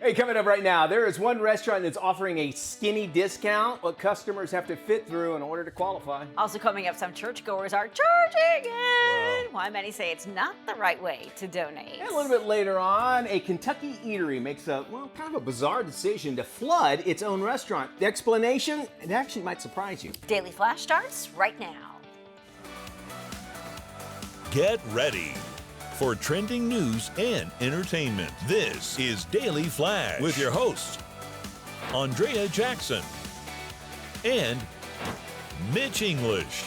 Hey, coming up right now, there is one restaurant that's offering a skinny discount. What customers have to fit through in order to qualify. Also coming up, some churchgoers are charging it. Why many say it's not the right way to donate. And a little bit later on, a Kentucky eatery makes a, kind of a bizarre decision to flood its own restaurant. The explanation, it actually might surprise you. Daily Flash starts right now. Get ready for trending news and entertainment. This is Daily Flash with your hosts, Andrea Jackson and Mitch English.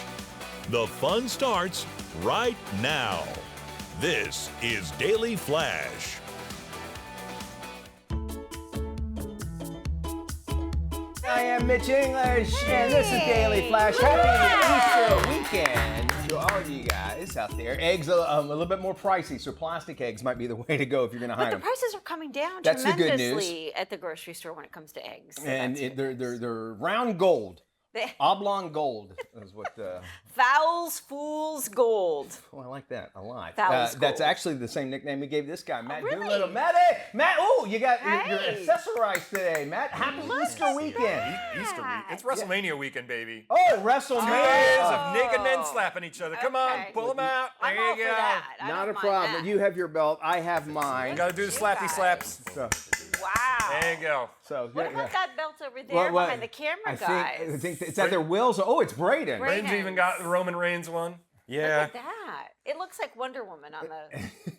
The fun starts right now. This is Daily Flash. I am Mitch English, and this is Daily Flash. Happy Easter weekend to all of you guys out there. Eggs a little bit more pricey, so plastic eggs might be the way to go if you're going to hide But them. the prices are coming down That's the good tremendously at the grocery store when it comes to eggs. So And that's they're round gold. Oblong gold is what Fowls, fools, gold. Oh, I like that a lot. Fowls that's gold. actually the same nickname we gave this guy, Matt really? Doolittle. Matt, oh, you got you're Hey. accessorized today, Matt. Happy Easter weekend. Easter week. It's WrestleMania weekend, baby. Oh, Years WrestleMania. of naked men slapping each other. Come on, Okay. pull them out. I'm There all you for go. that. I Not don't a mind problem. that. You have your belt. I have mine. You gotta do the You slappy guys. slaps. So, Wow. There you go. What about that belt over there What? behind the camera, I guys? think it's at their wills. Oh, it's Braden. Braden. Reigns even got the Roman Reigns one. Yeah. Look at that. It looks like Wonder Woman on the...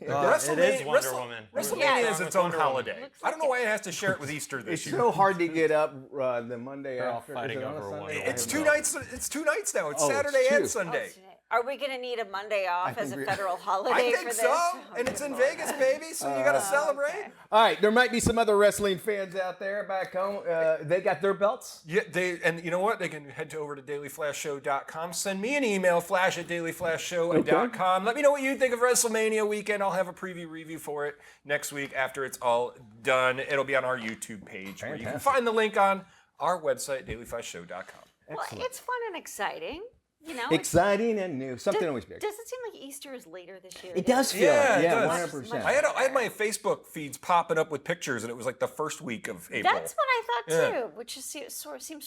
WrestleMania, it is Wonder Woman. WrestleMania Yeah. is its own holiday. Looks I don't know like why it has to share it with Easter this It's year. so hard to get up the Monday They're all after. fighting Is it on a over Sunday? Wonder It's Woman. two nights. It's 2 nights now. It's Oh, it's Saturday two. and Sunday. Are we going to need a Monday off as a federal holiday I for think this? so. Oh, And it's in good Vegas, Lord. baby. So you gotta celebrate. Okay. All right, there might be some other wrestling fans out there back home. They got their belts. Yeah, and you know what? They can head over to dailyflashshow.com. Send me an email, flash@dailyflashshow.com. Let me know what you think of WrestleMania weekend. I'll have a preview review for it next week after it's all done. It'll be on our YouTube page where you can find the link on our website, dailyflashshow.com. Well, it's fun and exciting. You know, Exciting and new. Something always big. Does it seem like Easter is later this year? It does feel Yeah, like, it does. 100%. I had my Facebook feeds popping up with pictures, and it was like the first week of April. That's what I thought Yeah. too, which is seems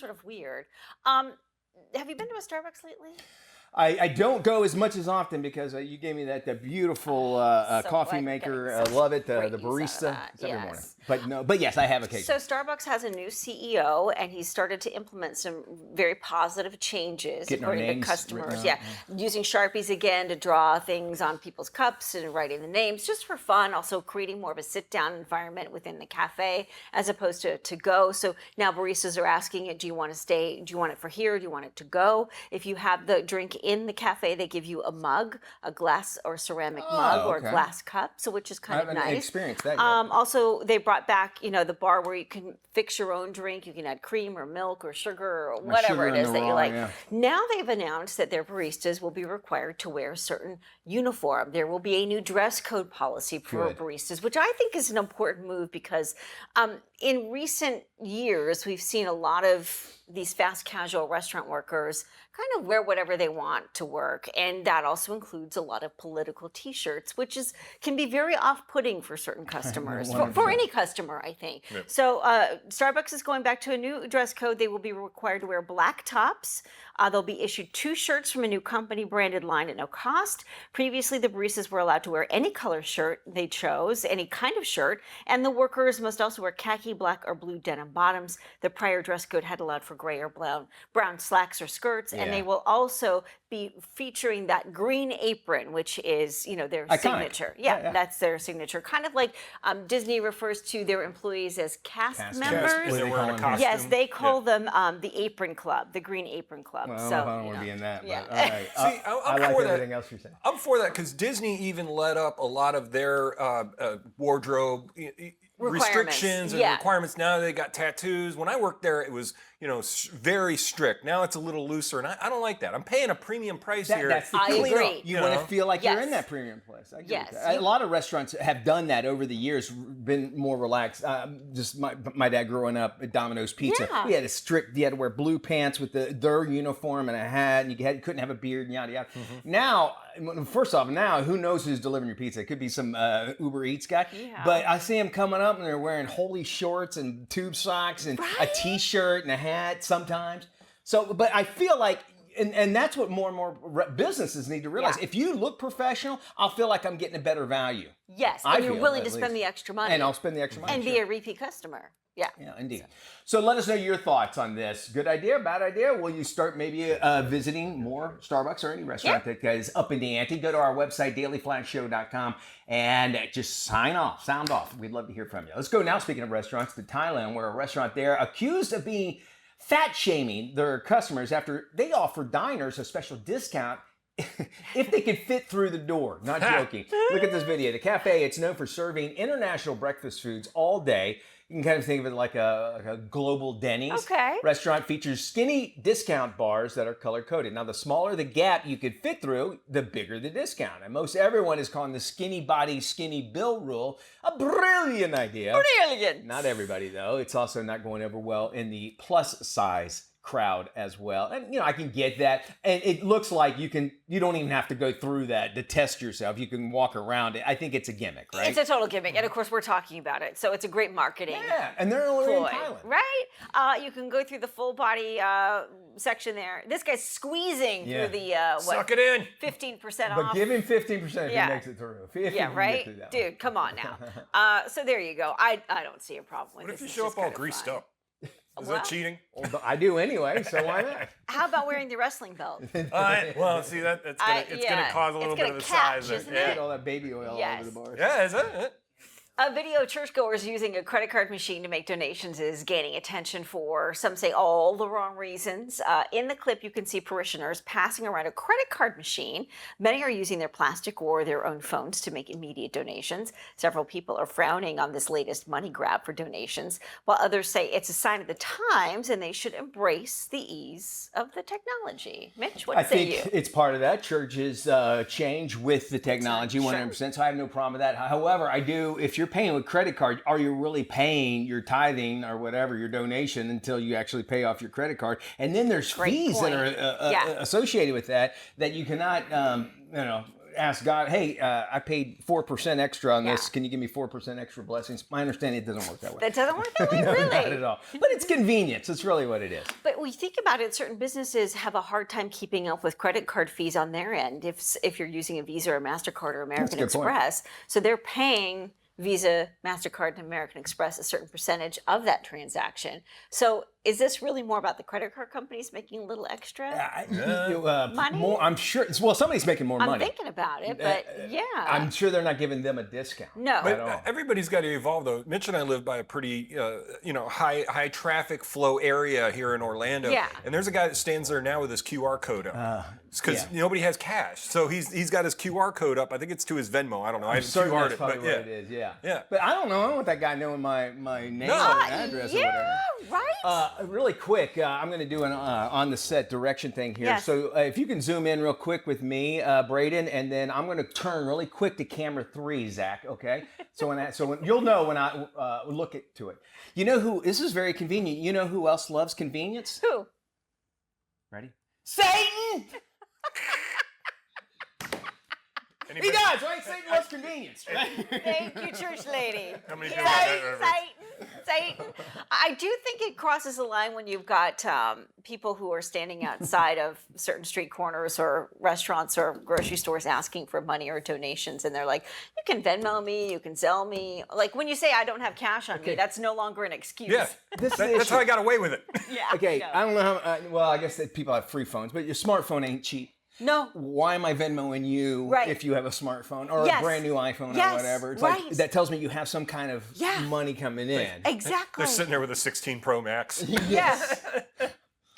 sort of weird. Have you been to a Starbucks lately? I don't go as much as often because you gave me that beautiful So coffee glad maker. you're I getting love it. such The great use out of barista. that. It's every Yes. morning. But yes, I have occasionally. So Starbucks has a new CEO, and he's started to implement some very positive changes Getting our according to names customers. written Yeah, out, using Sharpies again to draw things on people's cups and writing the names just for fun. Also creating more of a sit-down environment within the cafe as opposed to go. So now baristas are asking it: do you want to stay? Do you want it for here? Do you want it to go? If you have the drink in the cafe, they give you a mug, a glass or ceramic mug or a okay. glass cup. So which is I kind of haven't nice. experienced that yet. Also, they brought back, the bar where you can fix your own drink. You can add cream or milk or sugar or whatever sugar it in is the that you raw, like. yeah. Now they've announced that their baristas will be required to wear a certain uniform. There will be a new dress code policy for Good. baristas, which I think is an important move because in recent years, we've seen a lot of these fast casual restaurant workers kind of wear whatever they want to work, and that also includes a lot of political T-shirts, which can be very off-putting for certain customers, for any customer, I think. So Starbucks is going back to a new dress code. They will be required to wear black tops. They'll be issued 2 shirts from a new company-branded line at no cost. Previously, the baristas were allowed to wear any color shirt they chose, any kind of shirt, and the workers must also wear khaki, black, or blue denim bottoms. The prior dress code had allowed for gray or brown slacks or skirts, and they will also be featuring that green apron, which is, their Iconic. signature. Yeah, that's their signature. Kind of like Disney refers to their employees as cast members. When they're wearing a costume. Yes, they call them the Apron Club, the Green Apron Club. Well, so I don't want to be in that. yeah. But, all right. See, I I'm like for that. everything else you're saying. I'm for that because Disney even let up a lot of their wardrobe restrictions and Yeah. requirements. Now they got tattoos. When I worked there, it was very strict. Now it's a little looser, and I don't like that. I'm paying a premium price here. That's the I key. agree. You want to feel like you're in Yes. that premium place. I agree Yes. with that. A lot of restaurants have done that over the years, been more relaxed. Just my dad growing up at Domino's Pizza, Yeah. we had you had to wear blue pants with their uniform and a hat, and you couldn't have a beard and yada yada. Now, first off, who knows who's delivering your pizza? It could be some Uber Eats guy. Yeah. But I see them coming up and they're wearing holey shorts and tube socks and a t-shirt and a hat sometimes. So, but I feel like, and that's what more and more businesses need to realize. Yeah. If you look professional, I'll feel like I'm getting a better value. Yes, I and you're feel, willing at to spend least. the extra money. And I'll spend the extra money. and be a repeat customer. Yeah. Yeah, indeed. So let us know your thoughts on this. Good idea, bad idea? Will you start maybe visiting more Starbucks or any restaurant that is up in the ante? Go to our website, dailyflashshow.com, and just sound off. We'd love to hear from you. Let's go now, speaking of restaurants, to Thailand, where a restaurant there accused of being fat shaming their customers after they offered diners a special discount if they could fit through the door. Not joking. Look at this video. The cafe, it's known for serving international breakfast foods all day. You can kind of think of it like a global Denny's. Okay. Restaurant features skinny discount bars that are color-coded. Now, the smaller the gap you could fit through, the bigger the discount. And most everyone is calling the skinny body, skinny bill rule a brilliant idea. Brilliant. Not everybody, though. It's also not going over well in the plus size crowd as well. And I can get that. And it looks like you don't even have to go through that to test yourself. You can walk around it. I think it's a gimmick, right? It's a total gimmick, and of course we're talking about it, so it's a great marketing. Yeah, and they're only in ploy, Thailand. right? You can go through the full body section there. This guy's squeezing through the Suck it in. 15% But off. give him 15% if Yeah. he makes it through. If he yeah, can get right, through that one. dude. Come on now. So there you go. I don't see a problem with What this. if you It's show just up all kind of greased fun. up? Is Well- that cheating? Well, I do anyway, so why not? How about wearing the wrestling belt? Well, see it's gonna cause a little bit of a catch, size. isn't Get it? all that baby oil all Yes. over the bars. Yeah, is it? A video of churchgoers using a credit card machine to make donations is gaining attention for, some say, all the wrong reasons. In the clip, you can see parishioners passing around a credit card machine. Many are using their plastic or their own phones to make immediate donations. Several people are frowning on this latest money grab for donations, while others say it's a sign of the times and they should embrace the ease of the technology. Mitch, what I say think you? it's part of that. Churches change with the technology 100%, so I have no problem with that. However, I do, if you're paying with credit card, are you really paying your tithing or whatever, your donation, until you actually pay off your credit card? And then there's Great fees point. that are Yeah. associated with that you cannot, ask God, hey, I paid 4% extra on this. Yeah. Can you give me 4% extra blessings? My understanding, it doesn't work that way. That doesn't work that way, No, really? not at all. But it's convenience. It's really what it is. But we think about it, certain businesses have a hard time keeping up with credit card fees on their end if you're using a Visa or MasterCard or American a good point. Express. So they're paying Visa, MasterCard, and American Express a certain percentage of that transaction. So is this really more about the credit card companies making a little extra? Money? More, I'm sure. Well, somebody's making more I'm money. thinking about it, but yeah. I'm sure they're not giving them a discount. No. At all. But everybody's got to evolve, though. Mitch and I live by a pretty, high traffic flow area here in Orlando. Yeah. And there's a guy that stands there now with his QR code up. Because nobody has cash, so he's got his QR code up. I think it's to his Venmo. I don't know. I haven't Certain QR'd that's it, probably but what yeah. it is. Yeah. Yeah. But I don't know. I don't want that guy knowing my name No. or address or yeah, whatever. right? Really quick, I'm going to do an on the set direction thing here. Yes. So if you can zoom in real quick with me, Braden, and then I'm going to turn really quick to camera 3, Zach. Okay. So when you'll know when I look to it. You know who? This is very convenient. You know who else loves convenience? Who? Ready? Satan. He does, right? Satan loves convenience, right? Thank you, church lady. How many Yay, people have that Satan. I do think it crosses a line when you've got people who are standing outside of certain street corners or restaurants or grocery stores asking for money or donations, and they're like, "You can Venmo me, you can Zelle me." Like when you say, "I don't have cash on me," that's no longer an excuse. Yeah. That's how I got away with it. Yeah. Okay, no. I don't know how. Well, I guess that people have free phones, but your smartphone ain't cheap. No. Why am I Venmoing you Right. if you have a smartphone or Yes. a brand new iPhone Yes, or whatever? It's right. like that tells me you have some kind of Yeah. money coming in. Exactly. They're sitting there with a 16 Pro Max. Yes.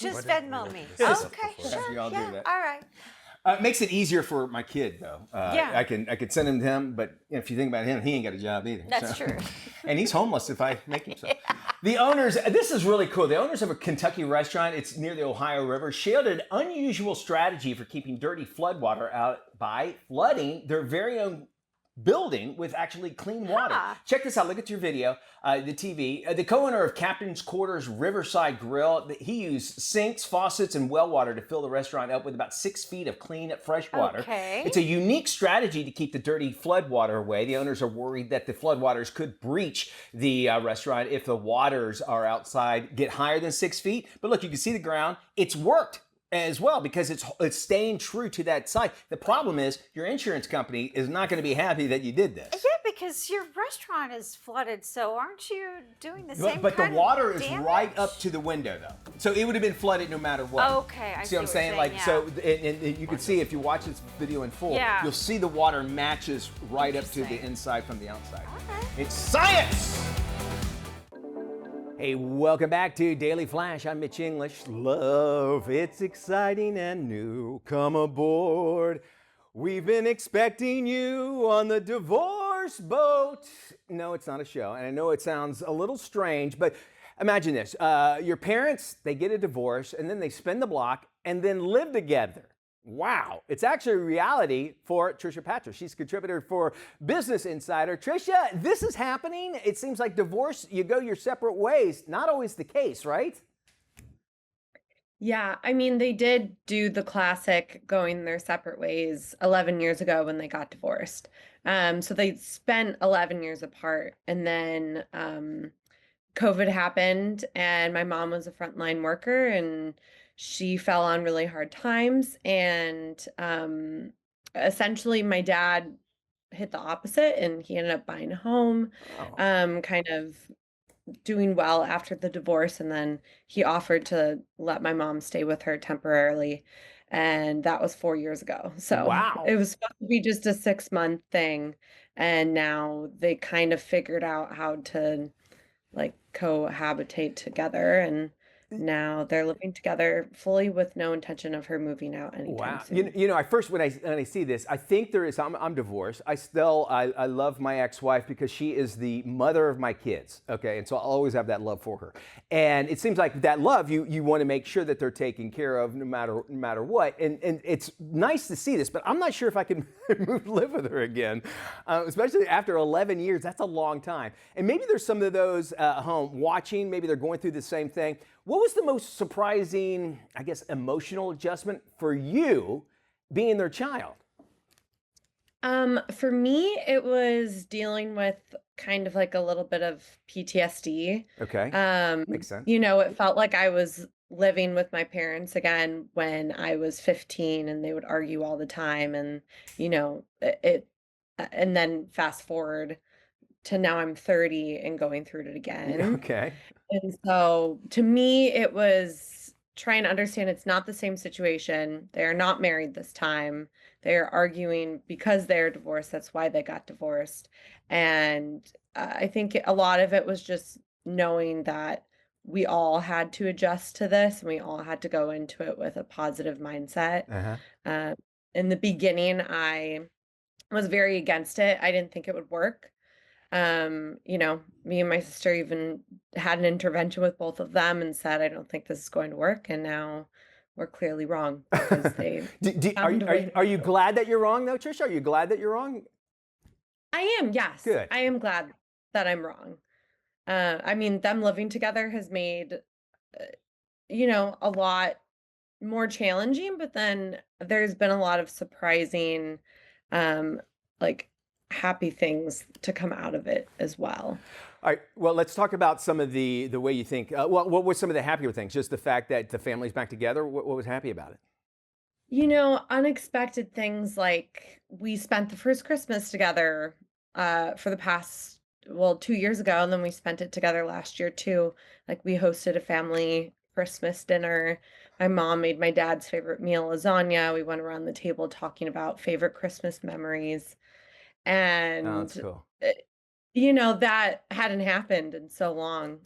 Just Venmo me. Yes. Okay, Yeah, sure. we all do Yeah, that. all right. It makes it easier for my kid, though. Yeah. I could send him to him, but if you think about him, he ain't got a job either. That's true. And he's homeless if I make him so. The owners, this is really cool. The owners of a Kentucky restaurant, it's near the Ohio River, shared an unusual strategy for keeping dirty floodwater out by flooding their very own building with actually clean water. Check this out. Look at your video, the TV. The co-owner of Captain's Quarters Riverside Grill, he used sinks, faucets, and well water to fill the restaurant up with about 6 feet of clean, fresh water. Okay. It's a unique strategy to keep the dirty floodwater away. The owners are worried that the floodwaters could breach the restaurant if the waters are outside get higher than 6 feet. But look, you can see the ground. It's worked as well because it's staying true to that site. The problem is your insurance company is not going to be happy that you did this. Yeah, because your restaurant is flooded, so aren't you doing the same But the kind water of is damage? right up to the window, though. So it would have been flooded no matter what. Okay, I see what I'm what saying? you're Like, saying, so, and you can see if you watch this video in full, Yeah. you'll see the water matches right up to the Interesting. inside from the outside. Okay. It's science! Hey, welcome back to Daily Flash. I'm Mitch English. Love, it's exciting and new. Come aboard. We've been expecting you on the divorce boat. No, it's not a show, and I know it sounds a little strange, but imagine this. Your parents, they get a divorce, and then they spin the block and then live together. Wow, it's actually a reality for Trisha Patrick. She's a contributor for Business Insider. Trisha, this is happening. It seems like divorce, you go your separate ways. Not always the case, right? Yeah, I mean, they did do the classic going their separate ways 11 years ago when they got divorced. So they spent 11 years apart, and then COVID happened, and my mom was a frontline worker, and she fell on really hard times. And essentially, my dad hit the opposite, and he ended up buying a home, kind of doing well after the divorce. And then he offered to let my mom stay with her temporarily. And that was 4 years ago. So Wow. it was supposed to be just a 6-month thing. And now they kind of figured out how to like cohabitate together, and now they're living together fully with no intention of her moving out anytime Wow. soon. You know, I first when I see this, I think there is. I'm divorced. I love my ex-wife because she is the mother of my kids. Okay, and so I'll always have that love for her. And it seems like that love you want to make sure that they're taken care of no matter what. And it's nice to see this, but I'm not sure if I can move to live with her again, especially after 11 years. That's a long time. And maybe there's some of those at home watching. Maybe they're going through the same thing. What was the most surprising, I guess, emotional adjustment for you being their child? For me, it was dealing with kind of like a little bit of PTSD. Okay. Makes sense. You know, it felt like I was living with my parents again when I was 15, and they would argue all the time. And, you know, and then fast forward to now I'm 30 and going through it again. Okay. And so to me, it was trying to understand it's not the same situation. They are not married this time. They are arguing because they're divorced. That's why they got divorced. And I think a lot of it was just knowing that we all had to adjust to this, and we all had to go into it with a positive mindset. In the beginning, I was very against it. I didn't think it would work. You know, me and my sister even had an intervention with both of them and said, I don't think this is going to work. And now we're clearly wrong because they Are you glad that you're wrong, though, Trisha? Are you glad that you're wrong? I am, yes. Good. I am glad that I'm wrong. I mean, them living together has made, you know, a lot more challenging, but then there's been a lot of surprising, like, happy things to come out of it as well. All right. Well, let's talk about some of the way you think. What were some of the happier things? Just the fact that the family's back together. What was happy about it? You know, unexpected things like we spent the first Christmas together for the past, 2 years ago, and then we spent it together last year too. Like we hosted a family Christmas dinner. My mom made my dad's favorite meal, lasagna. We went around the table talking about favorite Christmas memories. And Oh, that's cool. you know, that hadn't happened in so long.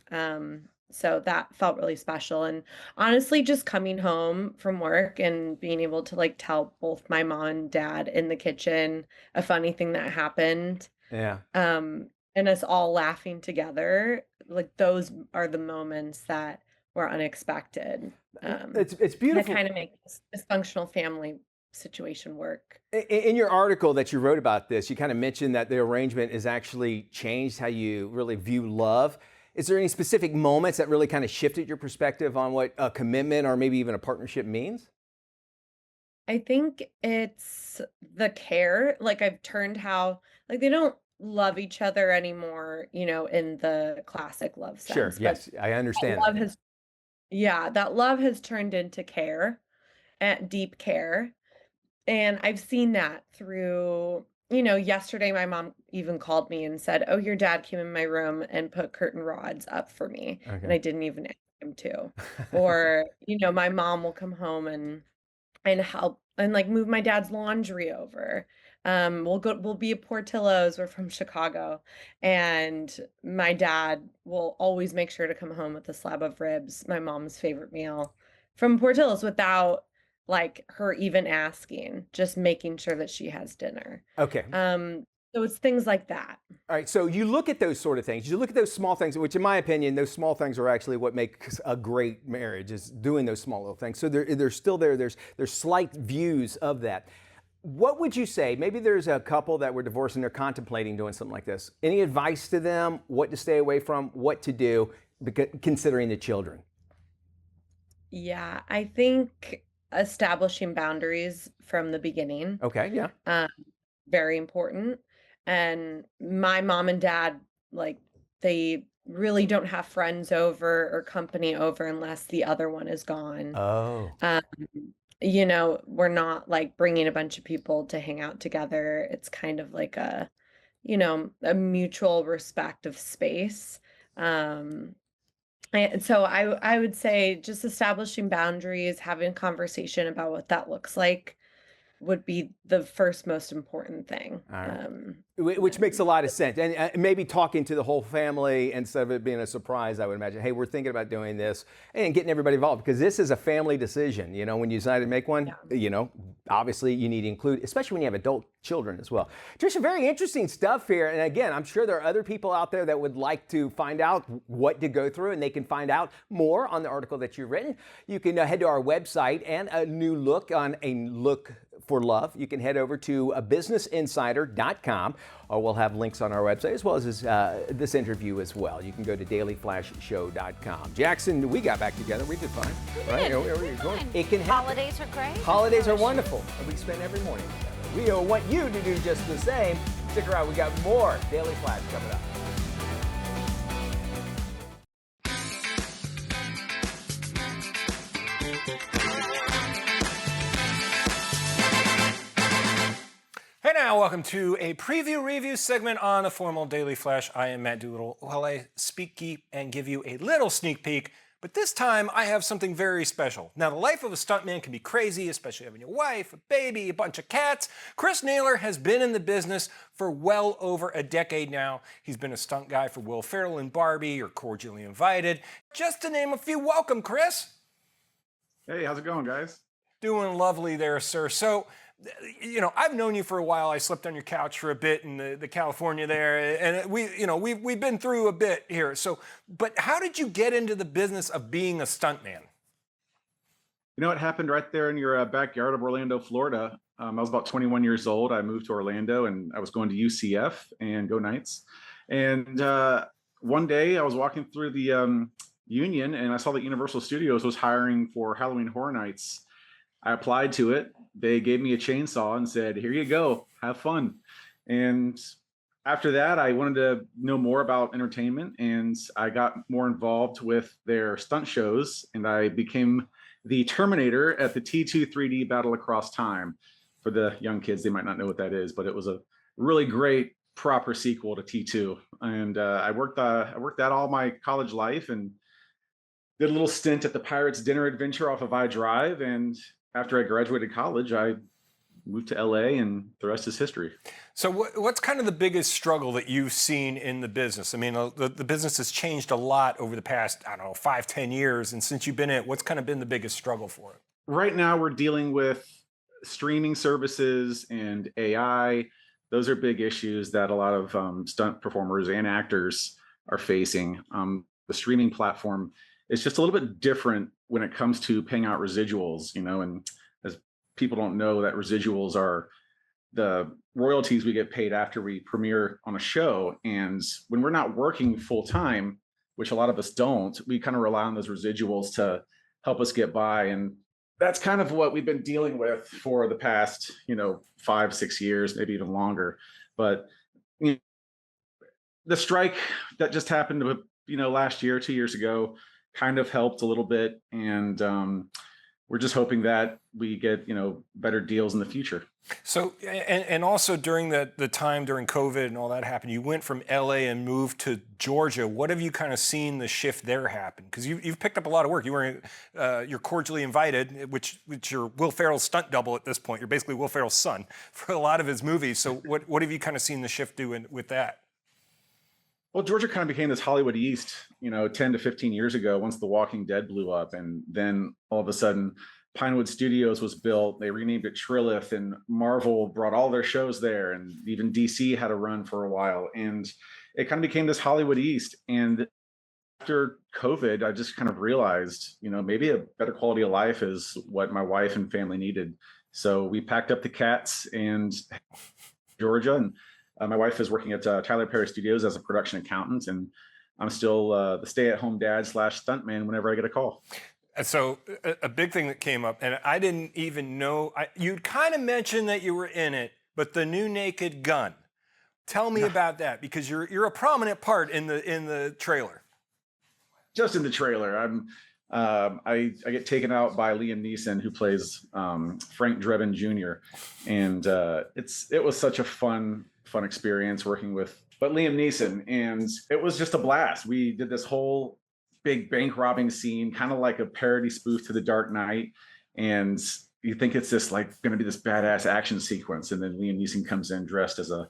So that felt really special. And honestly, just coming home from work and being able to like tell both my mom and dad in the kitchen a funny thing that happened, Yeah. and us all laughing together, like those are the moments that were unexpected. It's That beautiful. kind of make this dysfunctional family situation work. In your article that you wrote about this, you kind of mentioned that the arrangement has actually changed how you really view love. Is there any specific moments that really kind of shifted your perspective on what a commitment or maybe even a partnership means? I think it's the care. Like I've turned how like they don't love each other anymore, in the classic love Sure. sense, but Yes, I that understand that. love Yeah. has yeah, that love has turned into care, and deep care. And I've seen that through, yesterday my mom even called me and said, "Oh, your dad came in my room and put curtain rods up for me, and Okay. I didn't even ask him to." Or, my mom will come home and help and like move my dad's laundry over. We'll be at Portillo's. We're from Chicago. And my dad will always make sure to come home with a slab of ribs, my mom's favorite meal, from Portillo's without like her even asking, just making sure that she has dinner. Okay. So it's things like that. All right, so you look at those sort of things. You look at those small things, which, in my opinion, those small things are actually what makes a great marriage. Is doing those small little things. So they're still there. There's slight views of that. What would you say? Maybe there's a couple that were divorced and they're contemplating doing something like this. Any advice to them? What to stay away from? What to do? Considering the children. Yeah, I think establishing boundaries from the beginning. Okay. Yeah. Um, Very important. And my mom and dad, like, they really don't have friends over or company over unless the other one is gone. Oh. Um, we're not like bringing a bunch of people to hang out together. It's kind of like a mutual respect of space. Um, and so I would say just establishing boundaries, having a conversation about what that looks like would be the first most important thing. All right. Which makes a lot of sense. And maybe talking to the whole family instead of it being a surprise, I would imagine. Hey, we're thinking about doing this and getting everybody involved because this is a family decision. When you decide to make one, obviously you need to include, especially when you have adult children as well. Tricia, very interesting stuff here. And again, I'm sure there are other people out there that would like to find out what to go through, and they can find out more on the article that you've written. You can head to our website and a new look on a look for love. You can head over to businessinsider.com, or we'll have links on our website as well as this interview as well. You can go to dailyflashshow.com. Jackson, we got back together. We did fine. Right? It can happen. Holidays are great. Holidays are wonderful. We spend every morning together. We want you to do just the same. Stick around. We got more Daily Flash coming up. Hey now, welcome to a preview review segment on the formal Daily Flash. I am Matt Doolittle, while I speak geek and give you a little sneak peek, but this time I have something very special. Now, the life of a stuntman can be crazy, especially having a wife, a baby, a bunch of cats. Chris Naylor has been in the business for well over a decade now. He's been a stunt guy for Will Ferrell in Barbie or Cordially Invited, just to name a few. Welcome, Chris. Hey, how's it going, guys? Doing lovely there, sir. So, I've known you for a while. I slept on your couch for a bit in the California there, and we've been through a bit here. So, but how did you get into the business of being a stuntman? It happened right there in your backyard of Orlando, Florida. I was about 21 years old. I moved to Orlando, and I was going to UCF and Go Knights. And one day, I was walking through the Union, and I saw that Universal Studios was hiring for Halloween Horror Nights. I applied to it. They gave me a chainsaw and said, "Here you go, have fun." And after that, I wanted to know more about entertainment, and I got more involved with their stunt shows, and I became the Terminator at the T2 3D Battle Across Time. For the young kids, they might not know what that is, but it was a really great proper sequel to T2. And I worked that all my college life, and did a little stint at the Pirates Dinner Adventure off of iDrive. And after I graduated college, I moved to LA, and the rest is history. So what's kind of the biggest struggle that you've seen in the business? I mean, the business has changed a lot over the past, I don't know, 5-10 years. And since you've been in it, what's kind of been the biggest struggle for it? Right now, we're dealing with streaming services and AI. Those are big issues that a lot of stunt performers and actors are facing. The streaming platform is just a little bit different when it comes to paying out residuals, and as people don't know, that residuals are the royalties we get paid after we premiere on a show. And when we're not working full time, which a lot of us don't, we kind of rely on those residuals to help us get by. And that's kind of what we've been dealing with for the past, 5-6 years, maybe even longer. But the strike that just happened, last year, 2 years ago, kind of helped a little bit. And we're just hoping that we get, better deals in the future. So, and also during the time during COVID and all that happened, you went from LA and moved to Georgia. What have you kind of seen the shift there happen? Because you've picked up a lot of work. You're Cordially Invited, which you're Will Ferrell's stunt double at this point. You're basically Will Ferrell's son for a lot of his movies. So what have you kind of seen the shift do with that? Well, Georgia kind of became this Hollywood East, 10 to 15 years ago, once The Walking Dead blew up. And then all of a sudden, Pinewood Studios was built. They renamed it Trilith, and Marvel brought all their shows there. And even DC had a run for a while. And it kind of became this Hollywood East. And after COVID, I just kind of realized, maybe a better quality of life is what my wife and family needed. So we packed up the cats and Georgia, and my wife is working at Tyler Perry Studios as a production accountant, and I'm still the stay-at-home dad / stuntman whenever I get a call. And so a big thing that came up, and I didn't even know, you'd kind of mentioned that you were in it, but the new Naked Gun. Tell me about that, because you're a prominent part in the trailer. Just in the trailer, I get taken out by Liam Neeson, who plays Frank Drebin Jr., and it was such a fun experience working with Liam Neeson, and it was just a blast. We did this whole big bank robbing scene, kind of like a parody spoof to The Dark Knight, and you think it's this going to be this badass action sequence, and then Liam Neeson comes in dressed as a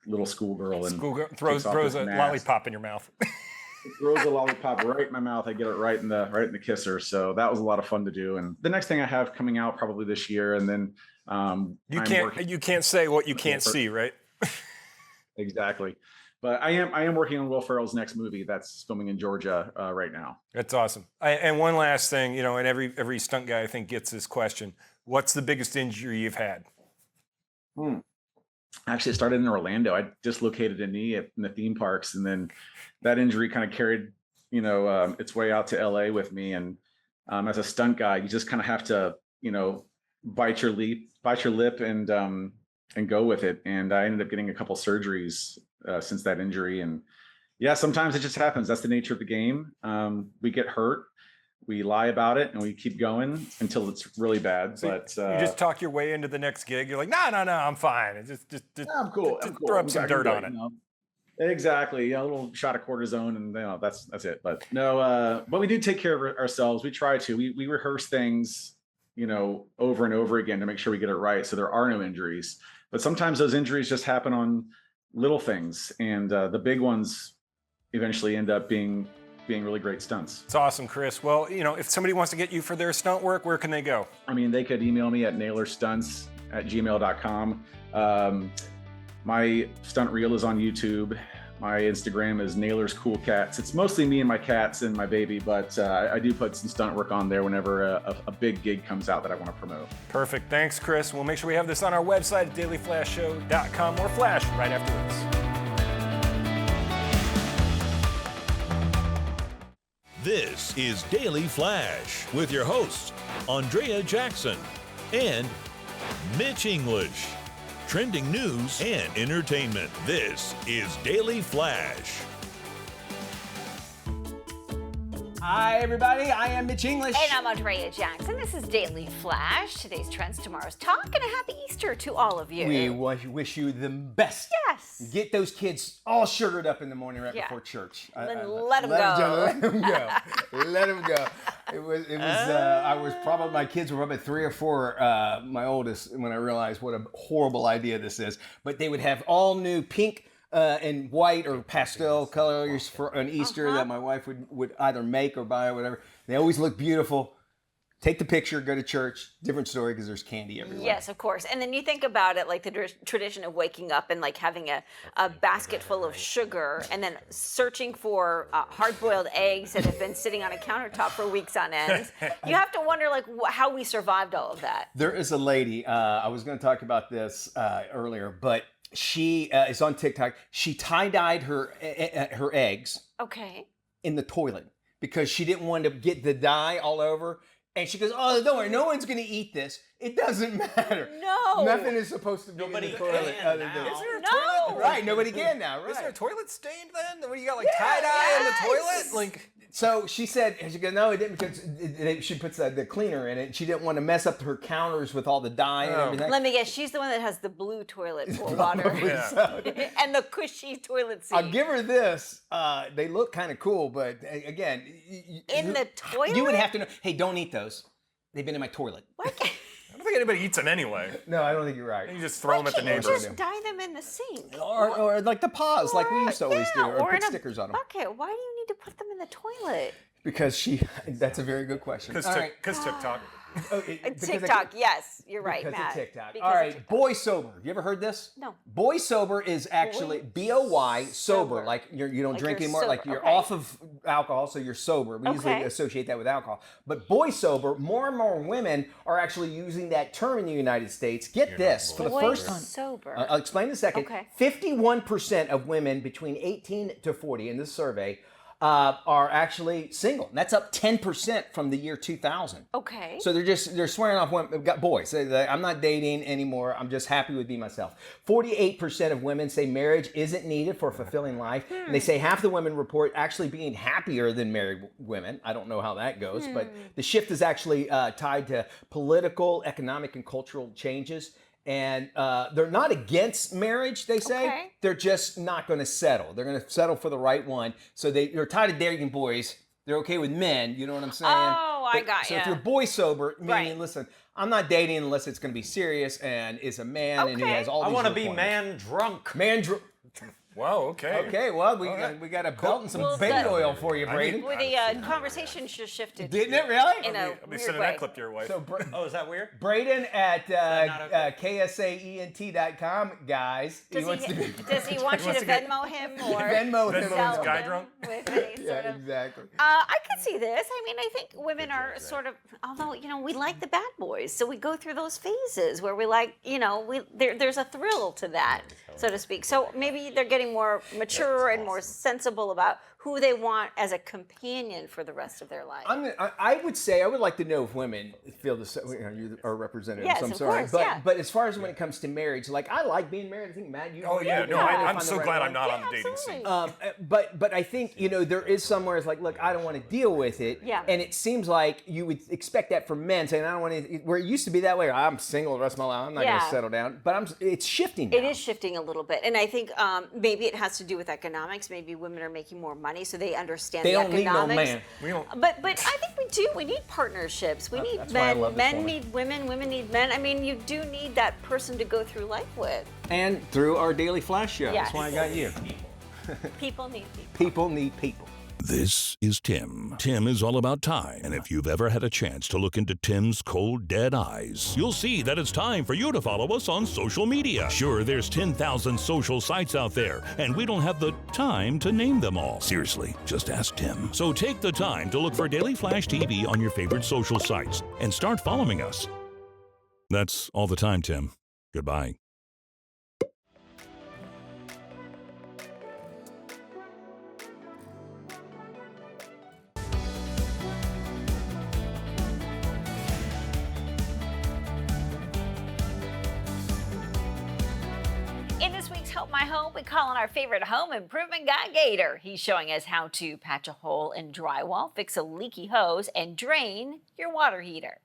little schoolgirl and throws a lollipop in your mouth. Throws a lollipop right in my mouth. I get it right in the kisser. So that was a lot of fun to do. And the next thing I have coming out probably this year, and then you can't say what you can't see, right? Exactly. But I am working on Will Ferrell's next movie that's filming in Georgia right now. That's awesome. And one last thing, and every stunt guy I think gets this question: what's the biggest injury you've had? Actually, it started in Orlando. I dislocated a knee in the theme parks, and then that injury kind of carried, its way out to LA with me. And as a stunt guy, you just kind of have to, bite your lip and go with it. And I ended up getting a couple surgeries since that injury. And yeah, sometimes it just happens. That's the nature of the game. We get hurt, we lie about it, and we keep going until it's really bad. So but you just talk your way into the next gig. You're like, no, I'm fine. Just I'm cool. Throw up some dirt on it. Exactly. A little shot of cortisone, and that's it. But no, but we do take care of ourselves. We try to. We rehearse things, over and over again to make sure we get it right, so there are no injuries. But sometimes those injuries just happen on little things, and the big ones eventually end up being really great stunts. It's awesome, Chris. Well, if somebody wants to get you for their stunt work, where can they go? I mean, they could email me at nailerstunts@gmail.com. My stunt reel is on YouTube. My Instagram is Nailers Cool Cats. It's mostly me and my cats and my baby, but I do put some stunt work on there whenever a big gig comes out that I want to promote. Perfect. Thanks, Chris. We'll make sure we have this on our website at dailyflashshow.com. More Flash right after this. This is Daily Flash with your hosts, Andrea Jackson and Mitch English. Trending news and entertainment. This is Daily Flash. Hi, everybody. I am Mitch English. And I'm Andrea Jackson. This is Daily Flash. Today's trends, tomorrow's talk, and a happy Easter to all of you. We wish you the best. Yes. Get those kids all sugared up in the morning right before church. Then let them go. Let them go. Let them go. I was probably, my kids were probably 3 or 4, my oldest, when I realized what a horrible idea this is. But they would have all new pink and white or pastel colors for an Easter that my wife would either make or buy or whatever. They always look beautiful. Take the picture, go to church. Different story because there's candy everywhere. Yes, of course. And then you think about it, like the tradition of waking up and like having a basket full of sugar and then searching for hard-boiled eggs that have been sitting on a countertop for weeks on end. You have to wonder like how we survived all of that. There is a lady, I was going to talk about this earlier, but she is on TikTok. She tie-dyed her eggs in the toilet because she didn't want to get the dye all over. And she goes, "Oh, don't worry, no one's going to eat this. It doesn't matter. No. Nothing is supposed to be in the toilet other than this." Is there a toilet? Right, nobody can now, right? Is there a toilet stained then? What, you got like tie-dye in the toilet? Like, so she said, she goes, "No, it didn't," because she puts the cleaner in it. She didn't want to mess up her counters with all the dye and everything. Let me guess, she's the one that has the blue toilet for water. And the cushy toilet seat. I'll give her this. They look kind of cool, but again, in the toilet? You would have to know, hey, don't eat those. They've been in my toilet. What? I don't think anybody eats them anyway. No, I don't think you're right. You just throw them at the neighbors. Just dye them in the sink. Or like the paws, like we used to always do, or put stickers on them. Okay, why do you need to put them in the toilet? Because that's a very good question. Because TikTok. TikTok, yes, you're right, because Matt. of TikTok. Because All of right, TikTok. boy sober. You ever heard this? No. Boy sober is actually BOY sober, like you don't Like drink you're anymore, like sober, you're okay. off of alcohol, so you're sober. We usually associate that with alcohol. But boy sober, more and more women are actually using that term in the United States. Get this, for the first time. Sober. I'll explain in a second. Okay. 51% of women between 18 to 40 in this survey are actually single. And that's up 10% from the year 2000. Okay. So they're swearing off women. They've got boys. I'm not dating anymore. I'm just happy with being myself. 48% of women say marriage isn't needed for a fulfilling life. And they say half the women report actually being happier than married women. I don't know how that goes, but the shift is actually tied to political, economic, and cultural changes. And they're not against marriage, they say. Okay. They're just not going to settle. They're going to settle for the right one. So they're tired of dating boys. They're okay with men. You know what I'm saying? Oh, I got So ya. if you're boy sober, meaning, Right. listen, I'm not dating unless it's going to be serious and is a man and he Okay. has all I these want to be requirements. man drunk. Wow, okay. Okay, well, we got a belt and some baby oil for you, Braden. Well, the conversation just shifted. Didn't it really? In a I'll be weird sending way. that clip to your wife. So Oh, is that weird? Braden at not okay? ksaent.com, guys. Does he want you to wants to get- Venmo him or Venmo him. Venmo his sell guy him drunk? with any sort Yeah, of? exactly. I could see this. I mean, I think women are sort of, although, we like the bad boys. So we go through those phases where we like, there's a thrill to that, so to speak. So maybe they're getting more mature and more sensible about who they want as a companion for the rest of their life. I would say I would like to know if women feel the same. You are representatives. Yes, I'm of sorry, course, but yeah. but as far as when it comes to marriage, like I like being married. I think Matt, you. Oh yeah, no, finally I'm found the so right glad one. I'm not on the dating absolutely. scene. But I think there is somewhere it's like, look, I don't want to deal with it. Yeah. And it seems like you would expect that from men, saying I don't want to. Where it used to be that way, I'm single the rest of my life. I'm not going Yeah. to settle down. But it's shifting now. It is shifting a little bit, and I think maybe it has to do with economics. Maybe women are making more money, so they understand They the don't need no economics. man. We don't. But I think we do. We need partnerships. We need that's why I men. love this Men woman. need women. Women need men. I mean, you do need that person to go through life with. And through our daily flash show. Yes. That's why I got you. People need people. People need people. This is Tim. Tim is all about time, and if you've ever had a chance to look into Tim's cold, dead eyes, you'll see that it's time for you to follow us on social media. Sure, there's 10,000 social sites out there, and we don't have the time to name them all. Seriously, just ask Tim. So take the time to look for Daily Flash TV on your favorite social sites and start following us. That's all the time, Tim. Goodbye. In this week's Help My Home, we call on our favorite home improvement guy, Gator. He's showing us how to patch a hole in drywall, fix a leaky hose, and drain your water heater.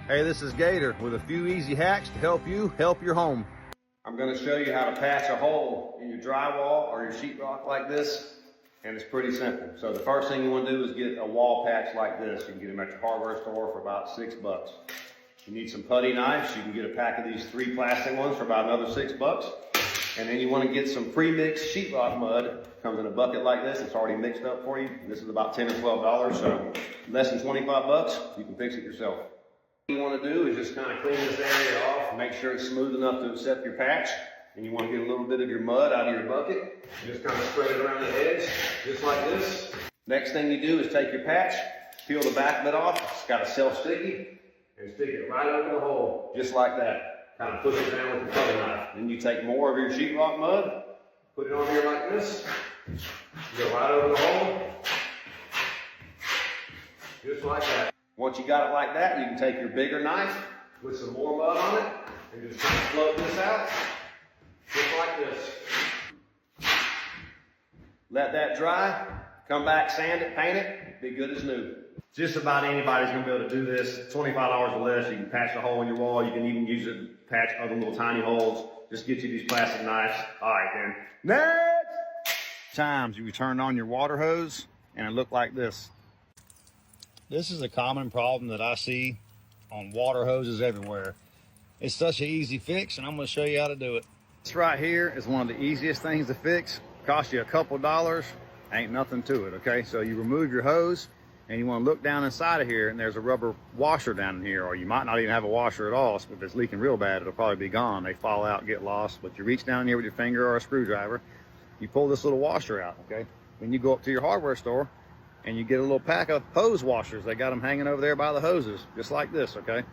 Hey, this is Gator with a few easy hacks to help you help your home. I'm going to show you how to patch a hole in your drywall or your sheetrock like this. And it's pretty simple. So the first thing you want to do is get a wall patch like this. You can get them at your hardware store for about $6. You need some putty knives. You can get a pack of these 3 plastic ones for about another $6. And then you want to get some pre-mixed sheetrock mud. Comes in a bucket like this. It's already mixed up for you. This is about $10 or $12, so less than 25 bucks. You can fix it yourself. What you want to do is just kind of clean this area off, make sure it's smooth enough to accept your patch. And you want to get a little bit of your mud out of your bucket. Just kind of spread it around the edge, just like this. Next thing you do is take your patch, peel the back of it off. It's got a self-sticky, and stick it right over the hole, just like that. Kind of push it down with your putty knife. Then you take more of your sheetrock mud, put it on here like this, go right over the hole, just like that. Once you got it like that, you can take your bigger knife with some more mud on it, and just kind of float this out, just like this. Let that dry, come back, sand it, paint it, be good as new. Just about anybody's gonna be able to do this. $25 or less. You can patch a hole in your wall. You can even use it to patch other little tiny holes. Just get you these plastic knives. All right, then. Next! Times you turn on your water hose and it looked like this. This is a common problem that I see on water hoses everywhere. It's such an easy fix, and I'm gonna show you how to do it. This right here is one of the easiest things to fix. Cost you a couple dollars, ain't nothing to it, okay? So you remove your hose, and you want to look down inside of here, and there's a rubber washer down in here, or you might not even have a washer at all. So if it's leaking real bad, it'll probably be gone. They fall out, get lost. But you reach down in here with your finger or a screwdriver, you pull this little washer out, okay? Then you go up to your hardware store, and you get a little pack of hose washers. They got them hanging over there by the hoses, just like this, okay?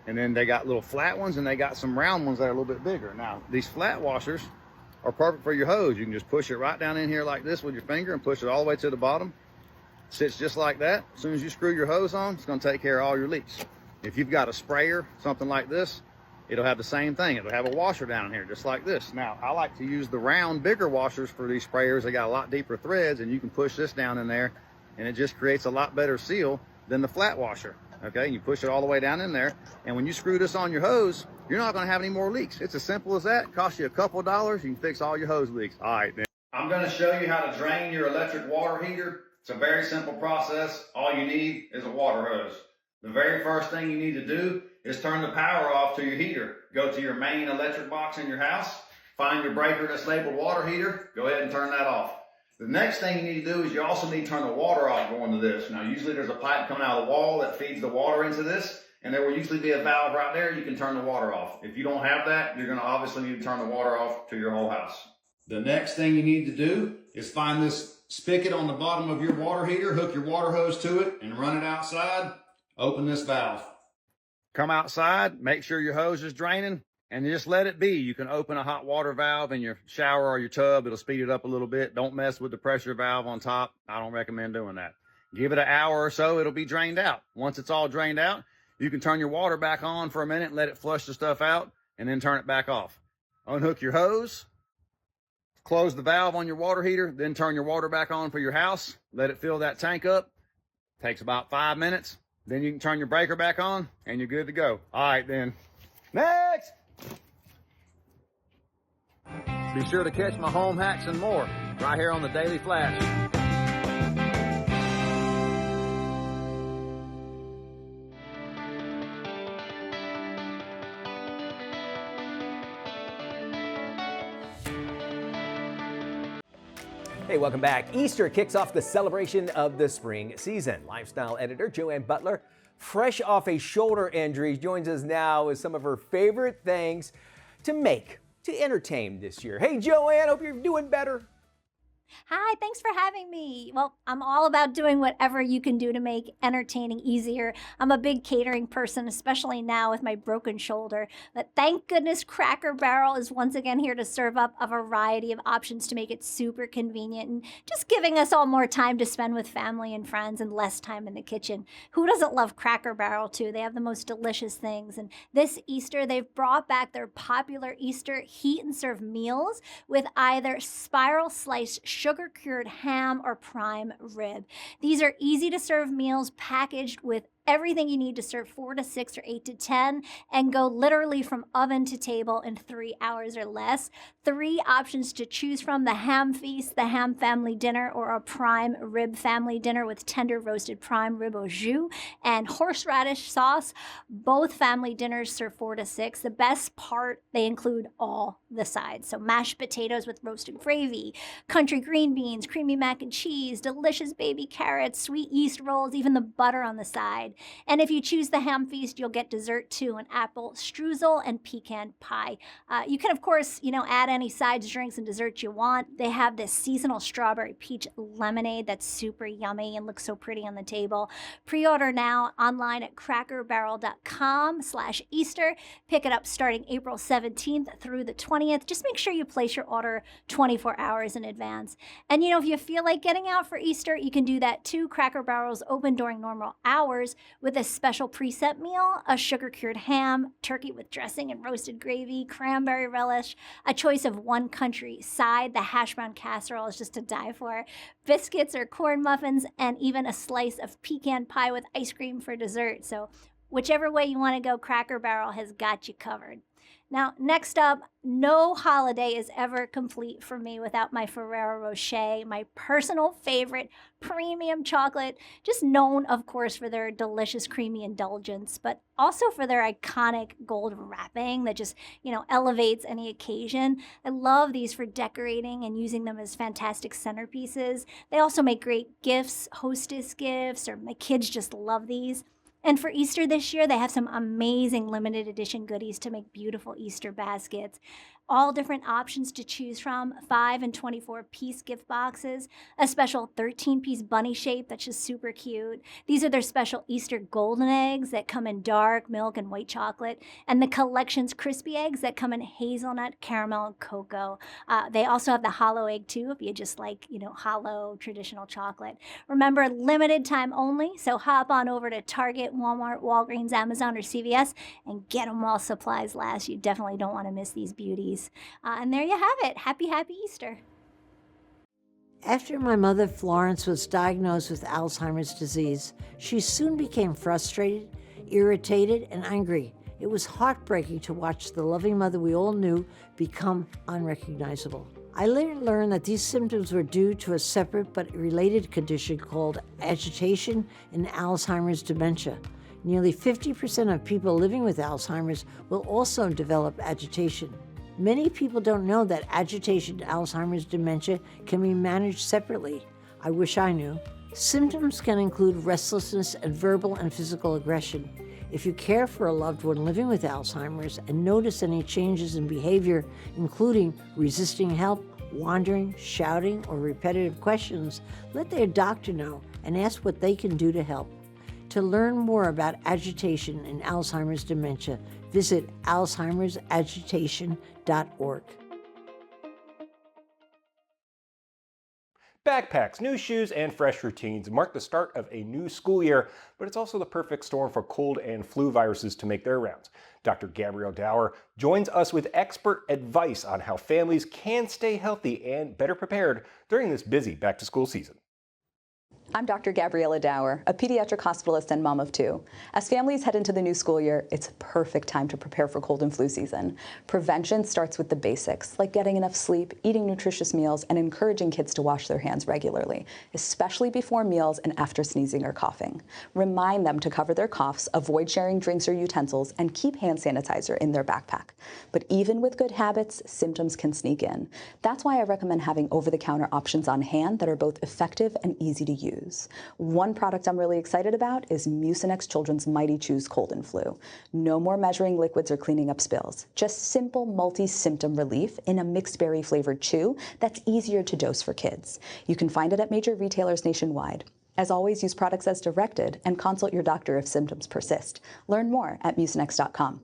And then they got little flat ones, and they got some round ones that are a little bit bigger. Now, these flat washers are perfect for your hose. You can just push it right down in here like this with your finger and push it all the way to the bottom. Sits just like that. As soon as you screw your hose on, it's going to take care of all your leaks. If you've got a sprayer, something like this, it'll have the same thing. It'll have a washer down here, just like this. Now, I like to use the round, bigger washers for these sprayers. They got a lot deeper threads, and you can push this down in there, and it just creates a lot better seal than the flat washer. Okay, you push it all the way down in there, and when you screw this on your hose, you're not going to have any more leaks. It's as simple as that. It costs you a couple of dollars. You can fix all your hose leaks. All right, then. I'm going to show you how to drain your electric water heater. It's a very simple process. All you need is a water hose. The very first thing you need to do is turn the power off to your heater. Go to your main electric box in your house, find your breaker that's labeled water heater, go ahead and turn that off. The next thing you need to do is you also need to turn the water off going to this. Now, usually there's a pipe coming out of the wall that feeds the water into this, and there will usually be a valve right there. You can turn the water off. If you don't have that, you're going to obviously need to turn the water off to your whole house. The next thing you need to do is find this spigot on the bottom of your water heater, hook your water hose to it, and run it outside. Open this valve. Come outside, make sure your hose is draining, and just let it be. You can open a hot water valve in your shower or your tub. It'll speed it up a little bit. Don't mess with the pressure valve on top. I don't recommend doing that. Give it an hour or so, it'll be drained out. Once it's all drained out, you can turn your water back on for a minute and let it flush the stuff out, and then turn it back off. Unhook your hose. Close the valve on your water heater, then turn your water back on for your house. Let it fill that tank up. Takes about 5 minutes. Then you can turn your breaker back on, and you're good to go. All right, then. Next! Be sure to catch my home hacks and more right here on the Daily Flash. Hey, welcome back. Easter kicks off the celebration of the spring season. Lifestyle editor Joanne Butler, fresh off a shoulder injury, joins us now with some of her favorite things to make, to entertain this year. Hey, Joanne, hope you're doing better. Hi, thanks for having me. Well, I'm all about doing whatever you can do to make entertaining easier. I'm a big catering person, especially now with my broken shoulder. But thank goodness Cracker Barrel is once again here to serve up a variety of options to make it super convenient and just giving us all more time to spend with family and friends and less time in the kitchen. Who doesn't love Cracker Barrel too? They have the most delicious things. And this Easter, they've brought back their popular Easter heat and serve meals with either spiral sliced sugar-cured ham or prime rib. These are easy-to-serve meals packaged with everything you need to serve 4 to 6 or 8 to 10 and go literally from oven to table in 3 hours or less. 3 options to choose from: the ham feast, the ham family dinner, or a prime rib family dinner with tender roasted prime rib au jus and horseradish sauce. Both family dinners serve 4 to 6. The best part, they include all the sides. So mashed potatoes with roasted gravy, country green beans, creamy mac and cheese, delicious baby carrots, sweet yeast rolls, even the butter on the side. And if you choose the ham feast, you'll get dessert too: an apple streusel and pecan pie. You can, of course, add any sides, drinks, and desserts you want. They have this seasonal strawberry peach lemonade that's super yummy and looks so pretty on the table. Pre-order now online at crackerbarrel.com/Easter. Pick it up starting April 17th through the 20th. Just make sure you place your order 24 hours in advance. And if you feel like getting out for Easter, you can do that too. Cracker Barrel's open during normal hours with a special preset meal: a sugar-cured ham, turkey with dressing and roasted gravy, cranberry relish, a choice of one country side. The hash brown casserole is just to die for, biscuits or corn muffins, and even a slice of pecan pie with ice cream for dessert. So whichever way you want to go, Cracker Barrel has got you covered. Now, next up, no holiday is ever complete for me without my Ferrero Rocher, my personal favorite premium chocolate, just known, of course, for their delicious creamy indulgence, but also for their iconic gold wrapping that just, elevates any occasion. I love these for decorating and using them as fantastic centerpieces. They also make great gifts, hostess gifts, or my kids just love these. And for Easter this year, they have some amazing limited edition goodies to make beautiful Easter baskets. All different options to choose from: 5 and 24-piece gift boxes, a special 13-piece bunny shape that's just super cute. These are their special Easter golden eggs that come in dark milk and white chocolate, and the collection's crispy eggs that come in hazelnut, caramel, and cocoa. They also have the hollow egg too, if you just like, hollow traditional chocolate. Remember, limited time only, so hop on over to Target, Walmart, Walgreens, Amazon, or CVS and get them while supplies last. You definitely don't want to miss these beauties. And there you have it. Happy Easter. After my mother, Florence, was diagnosed with Alzheimer's disease, she soon became frustrated, irritated, and angry. It was heartbreaking to watch the loving mother we all knew become unrecognizable. I later learned that these symptoms were due to a separate but related condition called agitation and Alzheimer's dementia. Nearly 50% of people living with Alzheimer's will also develop agitation. Many people don't know that agitation and Alzheimer's dementia can be managed separately. I wish I knew. Symptoms can include restlessness and verbal and physical aggression. If you care for a loved one living with Alzheimer's and notice any changes in behavior, including resisting help, wandering, shouting, or repetitive questions, let their doctor know and ask what they can do to help. To learn more about agitation and Alzheimer's dementia, visit alzheimersagitation.org. Backpacks, new shoes, and fresh routines mark the start of a new school year, but it's also the perfect storm for cold and flu viruses to make their rounds. Dr. Gabrielle Dower joins us with expert advice on how families can stay healthy and better prepared during this busy back-to-school season. I'm Dr. Gabriella Dower, a pediatric hospitalist and mom of 2. As families head into the new school year, it's a perfect time to prepare for cold and flu season. Prevention starts with the basics, like getting enough sleep, eating nutritious meals, and encouraging kids to wash their hands regularly, especially before meals and after sneezing or coughing. Remind them to cover their coughs, avoid sharing drinks or utensils, and keep hand sanitizer in their backpack. But even with good habits, symptoms can sneak in. That's why I recommend having over-the-counter options on hand that are both effective and easy to use. One product I'm really excited about is Mucinex Children's Mighty Chews Cold and Flu. No more measuring liquids or cleaning up spills. Just simple multi-symptom relief in a mixed berry flavored chew that's easier to dose for kids. You can find it at major retailers nationwide. As always, use products as directed and consult your doctor if symptoms persist. Learn more at mucinex.com.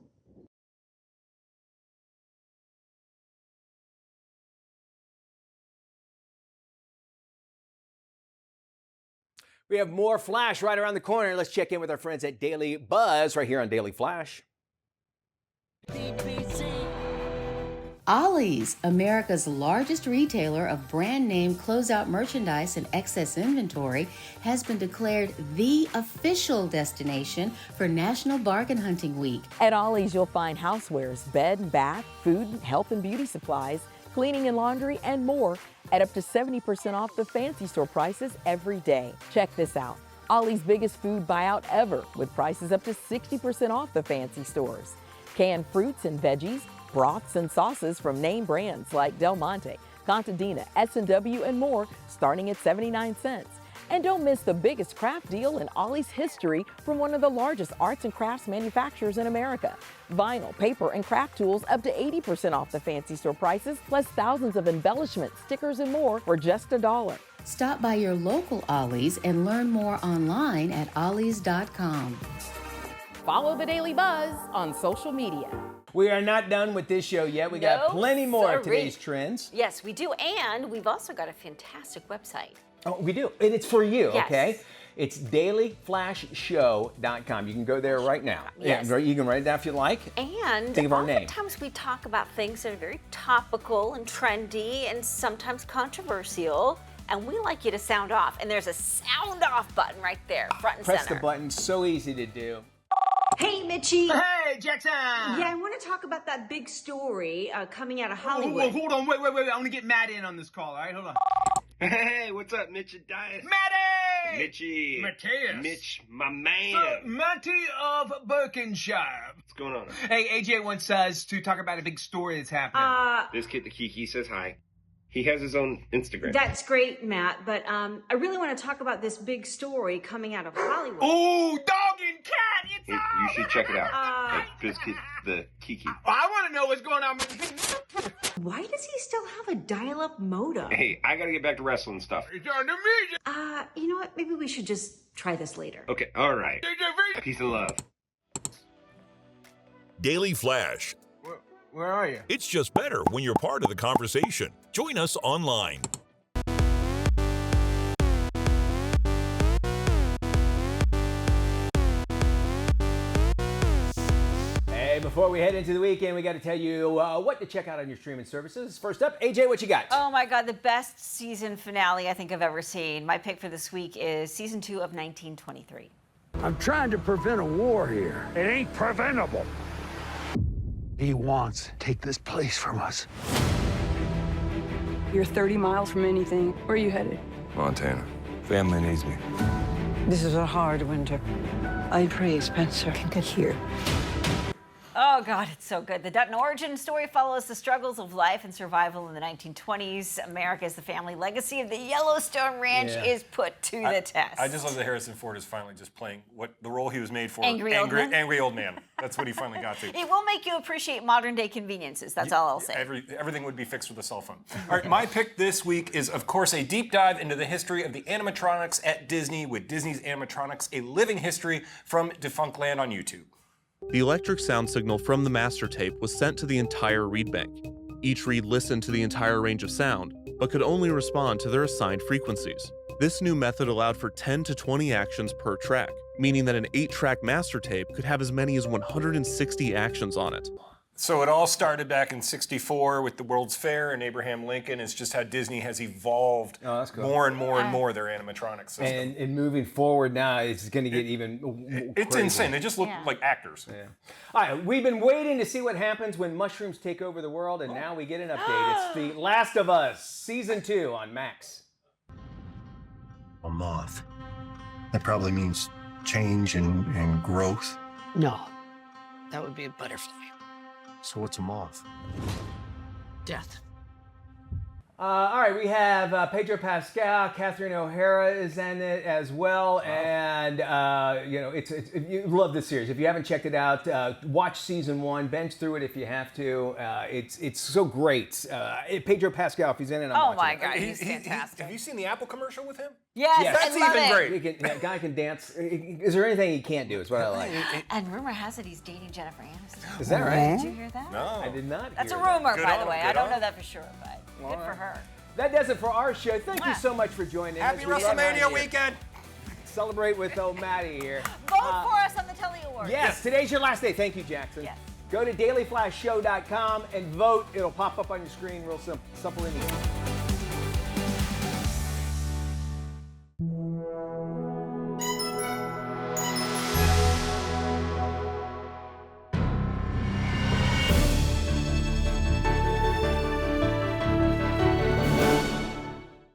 We have more Flash right around the corner. Let's check in with our friends at Daily Buzz right here on Daily Flash. Ollie's, America's largest retailer of brand name closeout merchandise and excess inventory, has been declared the official destination for National Bargain Hunting Week. At Ollie's, you'll find housewares, bed and bath, food, health and beauty supplies, cleaning and laundry, and more at up to 70% off the fancy store prices every day. Check this out. Ollie's biggest food buyout ever, with prices up to 60% off the fancy stores. Canned fruits and veggies, broths and sauces from name brands like Del Monte, Contadina, S&W, and more, starting at 79 cents. And don't miss the biggest craft deal in Ollie's history from one of the largest arts and crafts manufacturers in America. Vinyl, paper, and craft tools up to 80% off the fancy store prices, plus thousands of embellishments, stickers, and more for just $1. Stop by your local Ollie's and learn more online at ollies.com. Follow the Daily Buzz on social media. We are not done with this show yet. We got plenty more of today's trends. Yes, we do. And we've also got a fantastic website. Oh, we do. And it's for you, Yes. okay? It's dailyflashshow.com. You can go there right now. Yes. Yeah, you can write it down if you like. And think of our name. oftentimes we talk about things that are very topical and trendy and sometimes controversial. And we like you to sound off. And there's a sound off button right there, front and Press center. the button. So easy to do. Hey, Mitchie. Hey, Jackson. Yeah, I want to talk about that big story coming out of Hollywood. Hold on, wait. I want to get Matt in on this call, all right? Hold on. Hey, what's up, Mitch and Dias? Matty! Mitchie. Mateus. Mitch, my man. Matty of Berkshire. What's going on? Hey, AJ wants us to talk about a big story that's happening. This kid, the Kiki, says hi. He has his own Instagram. That's great, Matt, but I really want to talk about this big story coming out of Hollywood. Oh, dog and cat! It's You should check it out. This kid, the Kiki. I want to know what's going on. Why does he still have a dial-up modem? Hey, I gotta get back to wrestling stuff. It's on the media. You know what? Maybe we should just try this later. Okay, all right. Peace and love. Daily Flash. Where are you? It's just better when you're part of the conversation. Join us online. Hey, before we head into the weekend, we got to tell you what to check out on your streaming services. First up, AJ, what you got? Oh my God, the best season finale I think I've ever seen. My pick for this week is season 2 of 1923. I'm trying to prevent a war here. It ain't preventable. He wants to take this place from us. You're 30 miles from anything. Where are you headed? Montana. Family needs me. This is a hard winter. I pray Spencer can get here. Oh God, it's so good. The Dutton origin story follows the struggles of life and survival in the 1920s. America's the family legacy of the Yellowstone Ranch is put to the test. I just love that Harrison Ford is finally just playing what the role he was made for. Angry old man. Angry old man. That's what he finally got to. It will make you appreciate modern day conveniences. That's all I'll say. Everything would be fixed with a cell phone. All right, my pick this week is, of course, a deep dive into the history of the animatronics at Disney with Disney's Animatronics, A Living History from Defunctland on YouTube. The electric sound signal from the master tape was sent to the entire reed bank. Each reed listened to the entire range of sound, but could only respond to their assigned frequencies. This new method allowed for 10 to 20 actions per track, meaning that an 8-track master tape could have as many as 160 actions on it. So it all started back in '64 with the World's Fair and Abraham Lincoln. It's just how Disney has evolved more and more their animatronics system. And moving forward now, it's going to get even It's crazy. insane. They just look like actors. Yeah. All right, we've been waiting to see what happens when mushrooms take over the world, and now we get an update. It's The Last of Us, Season 2 on Max. A moth. That probably means change and growth. No, that would be a butterfly. So what's a moth? Death. All right, we have Pedro Pascal, Catherine O'Hara is in it as well, and it's you love this series. If you haven't checked it out, watch season 1, bench through it if you have to. It's so great. Pedro Pascal, if he's in it, I'm watching my it. God, he's fantastic. Have you seen the Apple commercial with him? Yes, that's I love even it. great. That guy can dance. Is there anything he can't do? Is what I like. And rumor has it he's dating Jennifer Aniston. Is that right? Did you hear that? No, I did not. That's a hear that. rumor, Good by on the him, way. good I don't on know him. that for sure, but good for her. That does it for our show. Thank you so much for joining us. Happy We love having WrestleMania you. weekend. Celebrate with Maddie here. Vote for us on the Telly Awards. Yes, today's your last day. Thank you, Jackson. Yes. Go to dailyflashshow.com and vote. It'll pop up on your screen real simple and easy.